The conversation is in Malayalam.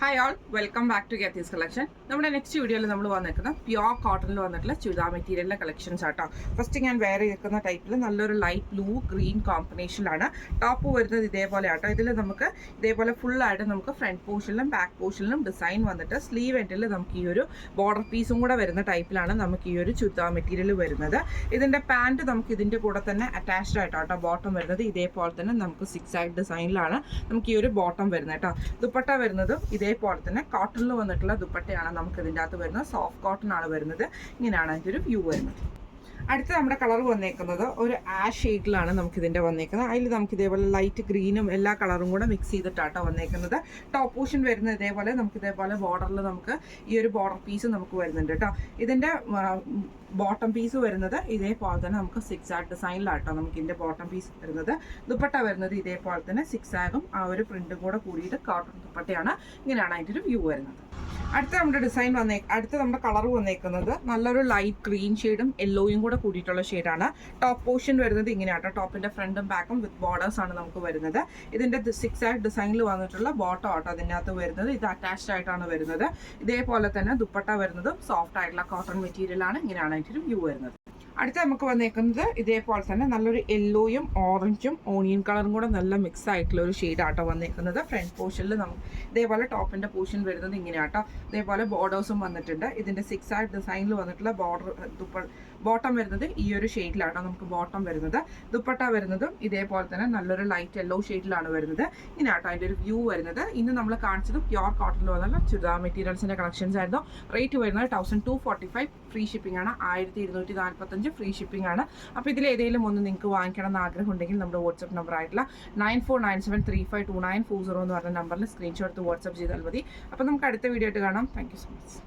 Hi all, welcome back to ഗെത്തീസ് കളക്ഷൻ. നമ്മുടെ നെക്സ്റ്റ് വീഡിയോയിൽ നമ്മൾ വന്നിരിക്കുന്നത് പ്യുവർ കോട്ടണിൽ വന്നിട്ടുള്ള ചുരിദാർ മെറ്റീരിയലിലെ കളക്ഷൻസ് ആട്ടോ. ഫസ്റ്റ് ഞാൻ വേറെ ഇരിക്കുന്ന ടൈപ്പിൽ നല്ലൊരു ലൈറ്റ് ബ്ലൂ ഗ്രീൻ കോമ്പിനേഷനിലാണ് ടോപ്പ് വരുന്നത്. ഇതേപോലെ ആട്ടോ. ഇതിൽ നമുക്ക് ഇതേപോലെ ഫുള്ളായിട്ട് നമുക്ക് ഫ്രണ്ട് പോർഷനിലും ബാക്ക് പോർഷനിലും ഡിസൈൻ വന്നിട്ട് സ്ലീവ് എൻഡിൽ നമുക്ക് ഈ ഒരു ബോർഡർ പീസും കൂടെ വരുന്ന ടൈപ്പിലാണ് നമുക്ക് ഈ ഒരു ചുരിദാർ മെറ്റീരിയൽ വരുന്നത്. ഇതിൻ്റെ പാൻറ്റ് നമുക്ക് ഇതിൻ്റെ കൂടെ തന്നെ അറ്റാച്ച്ഡ് ആയിട്ടോ ബോട്ടം വരുന്നത്. ഇതേപോലെ തന്നെ നമുക്ക് 6 ആയിട്ട് ഡിസൈനിലാണ് നമുക്ക് ഈ ഒരു ബോട്ടം വരുന്നത് കേട്ടോ. ദുപ്പട്ട വരുന്നത് ഇതേപോലെ തന്നെ കോട്ടണിൽ വന്നിട്ടുള്ള ദുപ്പട്ടയാണ് നമുക്ക് ഇതിൻ്റെ അകത്ത് വരുന്നത്. സോഫ്റ്റ് കോട്ടൺ ആണ് വരുന്നത്. ഇങ്ങനെയാണ് അതിൻ്റെ ഒരു വ്യൂ വരുന്നത്. അടുത്ത നമ്മുടെ കളർ വന്നേക്കുന്നത് ഒരു ആഷ് ഷെയ്ഡിലാണ് നമുക്കിതിൻ്റെ വന്നേക്കുന്നത്. അതിൽ നമുക്ക് ഇതേപോലെ ലൈറ്റ് ഗ്രീനും എല്ലാ കളറും കൂടെ മിക്സ് ചെയ്തിട്ടാട്ടോ വന്നേക്കുന്നത്. ടോപ്പ് പോർഷൻ വരുന്നത് ഇതേപോലെ നമുക്ക് ഇതേപോലെ ബോർഡറിൽ നമുക്ക് ഈ ഒരു ബോർഡർ പീസ് നമുക്ക് വരുന്നുണ്ട് കേട്ടോ. ഇതിൻ്റെ ബോട്ടം പീസ് വരുന്നത് ഇതേപോലെ തന്നെ നമുക്ക് 6 ആഗ് ഡിസൈനിലാട്ടോ നമുക്ക് ഇതിൻ്റെ ബോട്ടം പീസ് വരുന്നത്. ദുപ്പട്ട വരുന്നത് ഇതേപോലെ തന്നെ 6 ആഗും ആ ഒരു പ്രിന്റും കൂടെ കൂടിയിട്ട് കോട്ടൺ ദുപ്പട്ടയാണ്. ഇങ്ങനെയാണ് അതിൻ്റെ ഒരു വ്യൂ വരുന്നത്. അടുത്ത നമ്മുടെ കളർ വന്നേക്കുന്നത് നല്ലൊരു ലൈറ്റ് ഗ്രീൻ ഷെയ്ഡും യെല്ലോയും കൂടെ കൂടിയിട്ടുള്ള ഷെയ്ഡാണ്. ടോപ്പ് പോർഷൻ വരുന്നത് ഇങ്ങനെയാട്ടോ. ടോപ്പിന്റെ ഫ്രണ്ടും ബാക്കും വിത്ത് ബോർഡേഴ്സ് ആണ് നമുക്ക് വരുന്നത്. ഇതിന്റെ 6 ആഗ് ഡിസൈനിൽ വന്നിട്ടുള്ള ബോട്ടം ആട്ടോ അതിനകത്ത് വരുന്നത്. ഇത് അറ്റാച്ച്ഡ് ആയിട്ടാണ് വരുന്നത്. ഇതേപോലെ തന്നെ ദുപ്പട്ട വരുന്നത് സോഫ്റ്റ് ആയിട്ടുള്ള കോട്ടൺ മെറ്റീരിയൽ ആണ്. ഇങ്ങനെയാണ് അതിൻ്റെ ഒരു വ്യൂ വരുന്നത്. അടുത്ത നമുക്ക് വന്നേക്കുന്നത് ഇതേപോലെ തന്നെ നല്ലൊരു യെല്ലോയും ഓറഞ്ചും ഓണിയൻ കളറും കൂടെ നല്ല മിക്സ് ആയിട്ടുള്ള ഒരു ഷെയ്ഡാട്ടോ വന്നേക്കുന്നത്. ഫ്രണ്ട് പോർഷനിൽ നമുക്ക് ഇതേപോലെ ടോപ്പിന്റെ പോർഷൻ വരുന്നത് ഇങ്ങനെയാട്ടോ. ഇതേപോലെ ബോർഡേഴ്സും വന്നിട്ടുണ്ട്. ഇതിന്റെ 6 ആഗ് ഡിസൈനിൽ വന്നിട്ടുള്ള ബോട്ടം വരുന്നത് ഈ ഒരു ഷെയ്ഡിലാട്ടോ നമുക്ക് ബോട്ടം വരുന്നത്. ദുപ്പട്ട വരുന്നതും ഇതേപോലെ തന്നെ നല്ലൊരു ലൈറ്റ് യെല്ലോ ഷെയ്ഡിലാണ് വരുന്നത്. ഇങ്ങനെയാട്ടോ അതിൻ്റെ ഒരു വ്യൂ വരുന്നത്. ഇന്ന് നമ്മൾ കാണിച്ചത് പ്യുവർ കോട്ടണിൽ വന്നുള്ള ചുരിദാർ മെറ്റീരിയൽസിന്റെ കളക്ഷൻസ് ആയിരുന്നു. റേറ്റ് വരുന്നത് 1245. ഫ്രീ ഷിപ്പിംഗ് ആണ്. 1245 ഫ്രീ ഷിപ്പിംഗ് ആണ്. അപ്പോൾ ഇതിൽ ഏതെങ്കിലും ഒന്ന് നിങ്ങൾക്ക് വാങ്ങിക്കണം എന്ന് ആഗ്രഹം ഉണ്ടെങ്കിൽ നമ്മുടെ വാട്സ്ആപ്പ് നമ്പർ ആയിട്ടുള്ള 9497352940 എന്ന് പറഞ്ഞ നമ്പറിൽ സ്ക്രീൻഷോട്ട് വാട്സ്ആപ്പ് ചെയ്താൽ മതി. അപ്പോൾ നമുക്ക് അടുത്ത വീഡിയോ ആയിട്ട് കാണാം. Thank you so much.